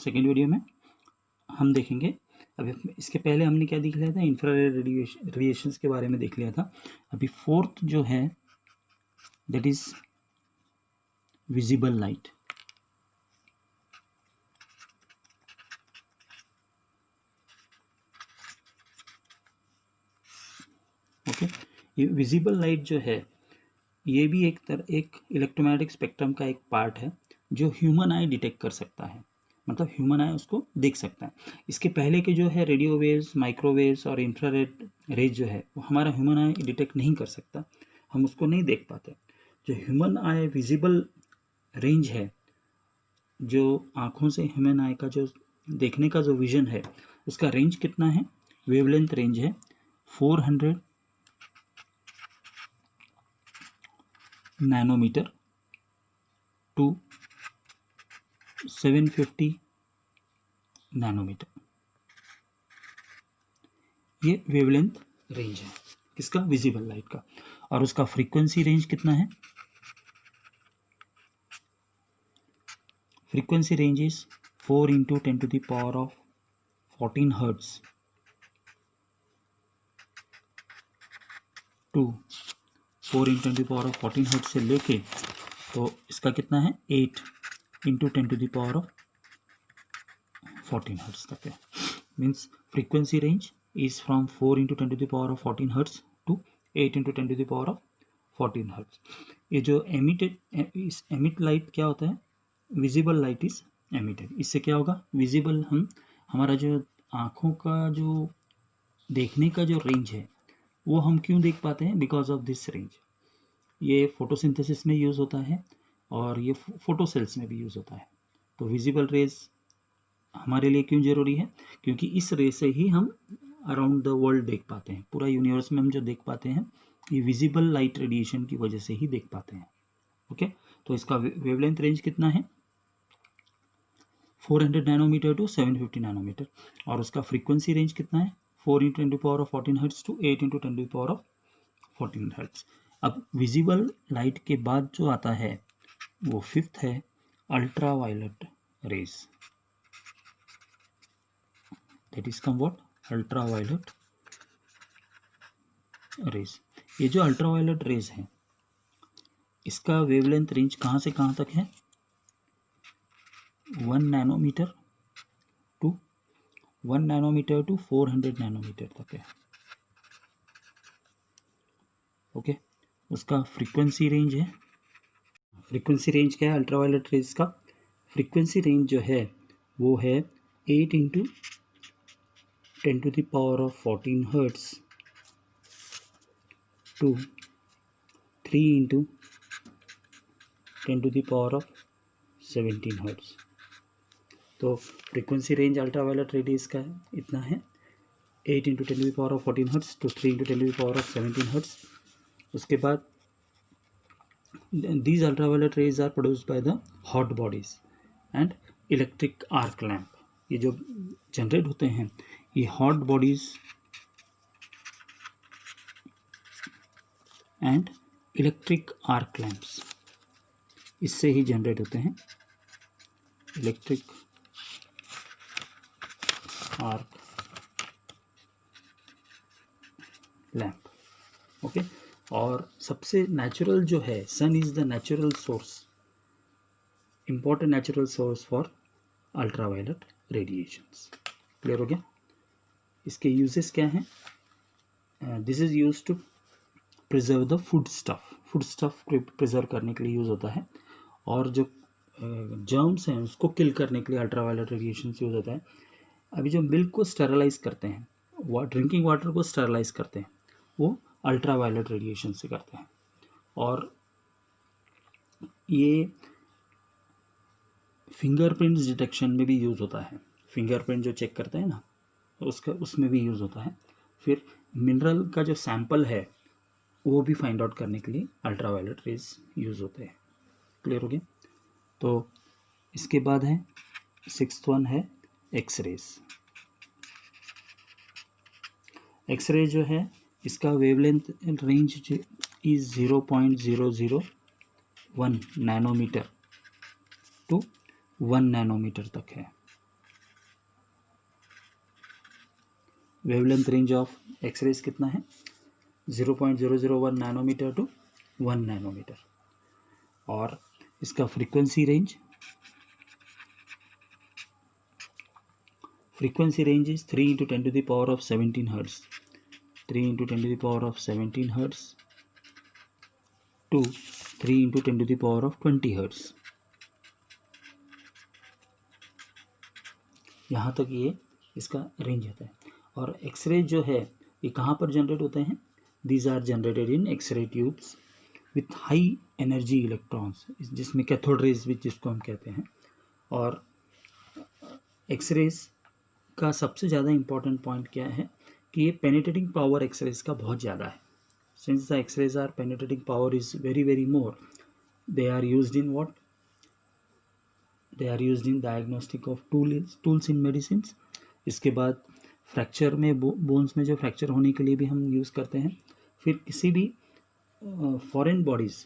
Second video में हम देखेंगे। अभी इसके पहले हमने क्या देख लिया था, इंफ्रारेड रेडिएशंस के बारे में देख लिया था। अभी फोर्थ जो है that is visible light. Okay, ये विजिबल लाइट जो है ये भी एक इलेक्ट्रोमैग्नेटिक स्पेक्ट्रम का एक पार्ट है जो ह्यूमन आई डिटेक्ट कर सकता है, मतलब ह्यूमन आई उसको देख सकता है। इसके पहले के जो है रेडियो वेव्स, माइक्रोवेव्स और इंफ्रारेड रेज जो है वो हमारा ह्यूमन आई डिटेक्ट नहीं कर सकता, हम उसको नहीं देख पाते। जो ह्यूमन आई विजिबल रेंज है, जो आँखों से ह्यूमन आई का जो देखने का जो विजन है उसका रेंज कितना है, वेवलेंथ रेंज है 400 नैनोमीटर टू 750 नैनोमीटर। ये वेवलेंथ रेंज है किसका, विजिबल लाइट का। और उसका फ्रीक्वेंसी रेंज कितना है, frequency range is 4 into 10⁻14 hertz to 4 into 10⁻14 hertz से लेके तो इसका कितना है 8 इंटू 10⁻14 हर्ट्ज तक है। Means frequency range is from 4 into 10⁻14 hertz to 8 into 10⁻14 hertz. ये जो एमिट लाइट क्या होता है, विजिबल लाइट इज एमिटेड। इससे क्या होगा, विजिबल हमारा जो आँखों का जो देखने का जो रेंज है वो हम क्यों देख पाते हैं, बिकॉज ऑफ दिस रेंज। ये फोटोसिंथेसिस में यूज़ होता है और ये फोटो सेल्स में भी यूज़ होता है। तो विजिबल रेज हमारे लिए क्यों ज़रूरी है, क्योंकि इस रे से ही हम अराउंड द वर्ल्ड देख पाते हैं। पूरा यूनिवर्स में हम जो देख पाते हैं ये विजिबल लाइट रेडिएशन की वजह से ही देख पाते हैं। ओके, तो इसका वेवलेंथ रेंज कितना है 400 नैनोमीटर टू 750 नैनोमीटर। और उसका फ्रीक्वेंसी रेंज कितना है 4 into 10⁻14 hertz to 8 into 10⁻14 hertz. अब विजिबल लाइट के बाद जो आता है वो फिफ्थ है ultra violet rays. That is come what, ultra violet rays. ये जो अल्ट्रा वायलेट रेज है इसका वेवलेंथ रेंज कहाँ से कहाँ तक है 1 नैनोमीटर टू 400 नैनोमीटर तक है। ओके, उसका फ्रीक्वेंसी रेंज है, फ्रीक्वेंसी रेंज क्या है अल्ट्रावायलेट रेज का, फ्रीक्वेंसी रेंज जो है वो है 8 into 10⁻14 hertz to 3 into 10⁻17 hertz. तो फ्रीक्वेंसी रेंज अल्ट्रावायलेट रेडियस का इतना है 8 into 10⁻14 hertz to 3 into 10⁻17 hertz. उसके बाद these ultraviolet rays are produced by the hot bodies and electric arc lamp। ये जो जनरेट होते हैं ये hot bodies and electric arc lamps, इससे ही जनरेट होते हैं, इलेक्ट्रिक आर्क लैम्प। ओके, और सबसे नेचुरल जो है sun is the natural source, important natural source for ultraviolet radiations. Clear हो गया। इसके यूजेस क्या हैं, this is use to preserve the food stuff preserve करने के लिए यूज़ होता है। और जो जर्म्स हैं उसको किल करने के लिए अल्ट्रावायलेट रेडिएशन यूज़ होता है। अभी जो मिल्क को स्टेरलाइज करते हैं, ड्रिंकिंग वाटर को स्टेरलाइज करते हैं, वो अल्ट्रावायलेट रेडिएशन से करते हैं। और ये फिंगरप्रिंट्स डिटेक्शन में भी यूज़ होता है, फिंगरप्रिंट जो चेक करते हैं ना उसमें भी यूज़ होता है। फिर मिनरल का जो सैंपल है वो भी फाइंड आउट करने के लिए अल्ट्रावायलेट रेज यूज़ होते हैं। क्लियर हो गया। तो इसके बाद है सिक्स्थ वन है एक्सरेज। एक्सरे जो है इसका wavelength range is 0.001 nanometre to 1 nanometre तक है। वेवलेंथ रेंज ऑफ एक्सरेज कितना है? 0.001 नैनोमीटर टू 1 नैनोमीटर। और इसका frequency range is 3 into 10 to the power of 17 hertz, 3 into 10 to the power of 17 hertz to 3 into 10 to the power of 20 hertz। यहाँ तक ये इसका रेंज होता है। और एक्सरे जो है ये कहाँ पर जनरेट होते हैं? These are generated in x-ray tubes with high energy electrons, जिसमें कैथोड रेज जिसको हम कहते हैं। और एक्सरेज का सबसे ज़्यादा इम्पॉर्टेंट पॉइंट क्या है कि ये पेनिट्रेटिंग पावर एक्सरेज का बहुत ज़्यादा है। Since the x-rays are penetrating power is very very more, they are used in what? They are used in diagnostic of tools in medicine. इसके बाद फ्रैक्चर में बोन्स में जो फ्रैक्चर होने के लिए भी हम यूज़ करते हैं। फिर किसी भी फॉरेन बॉडीज़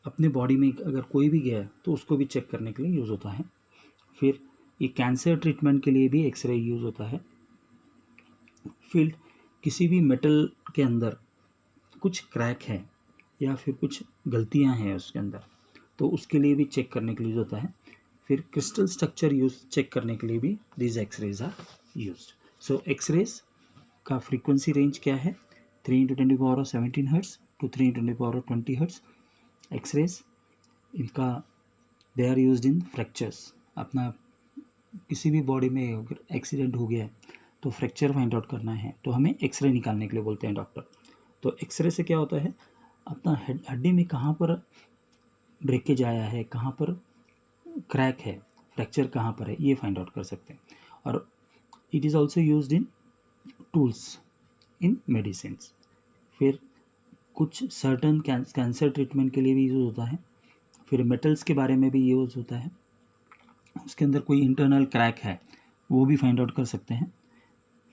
अपने बॉडी में अगर कोई भी गया है तो उसको भी चेक करने के लिए यूज़ होता है। फिर ये कैंसर ट्रीटमेंट के लिए भी एक्सरे यूज़ होता है। फिर किसी भी मेटल के अंदर कुछ क्रैक है या फिर कुछ गलतियां हैं उसके अंदर, तो उसके लिए भी चेक करने के लिए यूज़ होता है। फिर क्रिस्टल स्ट्रक्चर चेक करने के लिए भी these x-rays are used. So x-rays का फ्रीक्वेंसी रेंज क्या है? 3 into 10 to the power of 17 hertz to 3 into 10 to the power of 20 hertz। X-rays इनका they are used in fractures. अपना किसी भी बॉडी में अगर एक्सीडेंट हो गया है तो फ्रैक्चर फाइंड आउट करना है तो हमें एक्सरे निकालने के लिए बोलते हैं डॉक्टर। तो एक्सरे से क्या होता है, अपना हड्डी में कहाँ पर ब्रेकेज आया है, कहाँ पर क्रैक है, फ्रैक्चर कहाँ पर है, ये फाइंड आउट कर सकते हैं। और it is also used in tools in medicine. फिर कुछ सर्टन कैंसर ट्रीटमेंट के लिए भी यूज़ होता है। फिर मेटल्स के बारे में भी यूज़ होता है, उसके अंदर कोई इंटरनल क्रैक है वो भी फाइंड आउट कर सकते हैं।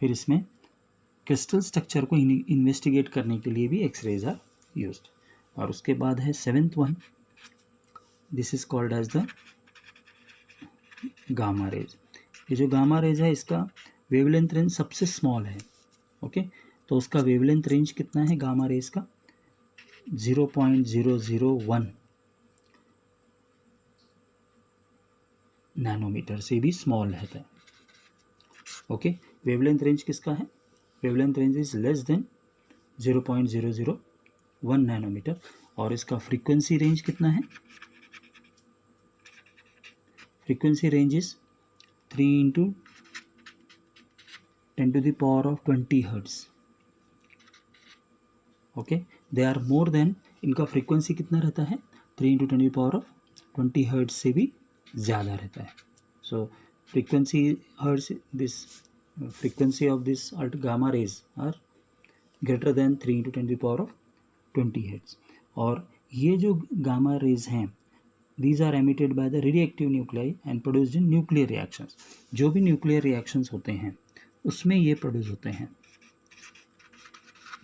फिर इसमें क्रिस्टल स्ट्रक्चर को इन्वेस्टिगेट करने के लिए भी एक्सरेज आर यूज्ड। और उसके बाद है 7th one, this is called as the gamma rays. ये जो गामा रेज है इसका वेवलेंथ रेंज सबसे स्मॉल है। ओके, तो उसका वेवलेंथ रेंज कितना है गामा रेज का? 0.001 नैनोमीटर से भी स्मॉल रहता है। ओके, वेवलेंथ रेंज किसका है? Wavelength range is less than 0.001 nanometer. और इसका फ्रीक्वेंसी रेंज कितना है? Frequency range is 3 into 10 to the power of 20 hertz। Okay, they are more than, इनका फ्रीक्वेंसी कितना रहता है? 3 into 10 to the power of 20 hertz से भी ज़्यादा रहता है। So frequency hertz, this frequency of this gamma rays are greater than 3 into 10 to the power of 20 hertz। और ये जो गामा रेज हैं these are emitted by the radioactive nuclei and produced in nuclear reactions। जो भी nuclear reactions होते हैं उसमें ये प्रोड्यूस होते हैं,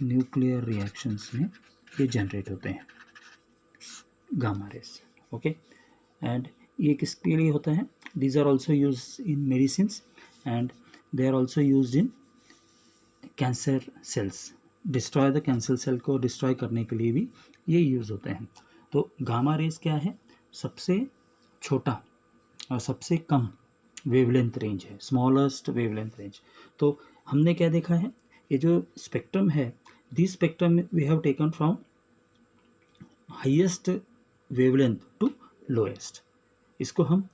न्यूक्लियर रिएक्शंस में ये जनरेट होते हैं गामा रेज। ओके, एंड ये किसके लिए होता है? these are also used in medicines and they are also used in cancer cells। Destroy the cancer cell को डिस्ट्रॉय करने के लिए भी ये यूज़ होते हैं। तो गामा रेज क्या है? सबसे छोटा और सबसे कम वेवलेंथ रेंज है, स्मॉलेस्ट वेवलेंथ रेंज। तो हमने क्या देखा है, ये जो स्पेक्ट्रम है, this spectrum we have taken from highest wavelength to lowest. इसको हम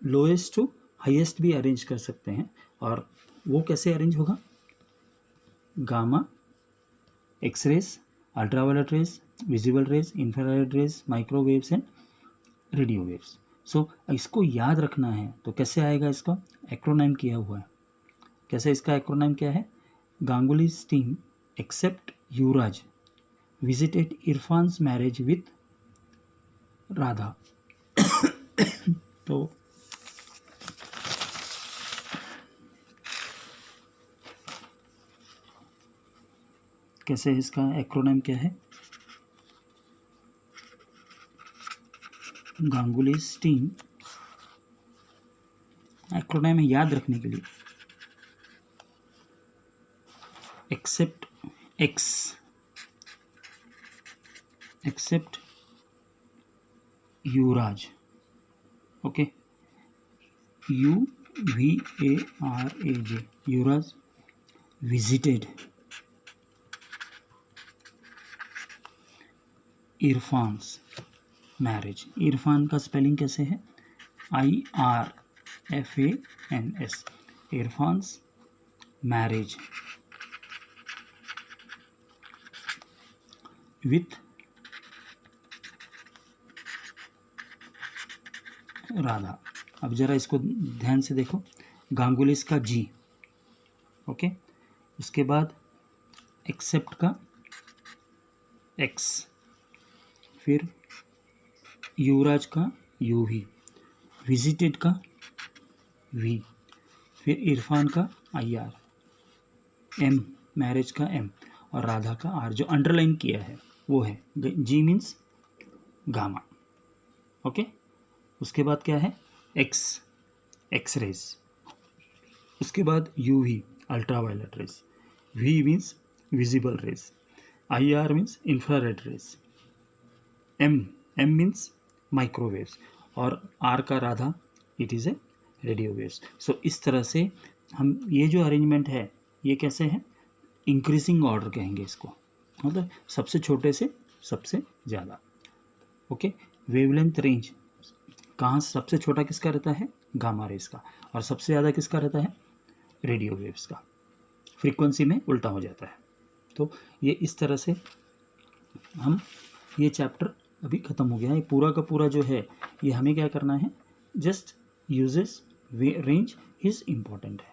लोएस्ट टू हाईएस्ट भी अरेंज कर सकते हैं। और वो कैसे अरेंज होगा? Gamma, X rays, ultraviolet rays, visible rays, infrared rays, microwaves and radio waves. So इसको याद रखना है तो कैसे आएगा? इसका एक्रोनाइम किया हुआ है। कैसे इसका एक्रोनाइम क्या है? Ganguly's team except Yuvraj visited Irfan's marriage with Radha. तो कैसे इसका एक्रोनाइम क्या है? गांगुलीज टीम, एक्रोनाइम है याद रखने के लिए, except Yuvraj, okay, UVARAJ, Yuvraj visited Irfan's marriage. Irfan का स्पेलिंग कैसे है? IRFANS, Irfan's marriage with Radha. अब जरा इसको ध्यान से देखो, गांगुलीस का G, ओके, उसके बाद एक्सेप्ट का X, फिर युवराज का UV, विजिटेड का V, फिर इरफान का IR, M मैरिज का M, और राधा का R। जो अंडरलाइन किया है वो है G मीन्स गामा, ओके। उसके बाद क्या है? एक्स रेज, उसके बाद UV ultraviolet rays, V means visible rays, IR means infrared rays, M means microwaves, और R का Radha it is a radio waves. सो इस तरह से हम ये जो अरेंजमेंट है ये कैसे है? इंक्रीजिंग ऑर्डर कहेंगे इसको, मतलब सबसे छोटे से सबसे ज़्यादा, ओके। वेवलेंथ रेंज कहाँ सबसे छोटा किसका रहता है? गामा रेज का, और सबसे ज़्यादा किसका रहता है? रेडियो वेव्स का। फ्रीक्वेंसी में उल्टा हो जाता है। तो ये इस तरह से हम, ये चैप्टर अभी ख़त्म हो गया है। पूरा का पूरा जो है ये हमें क्या करना है? Just uses range is important है।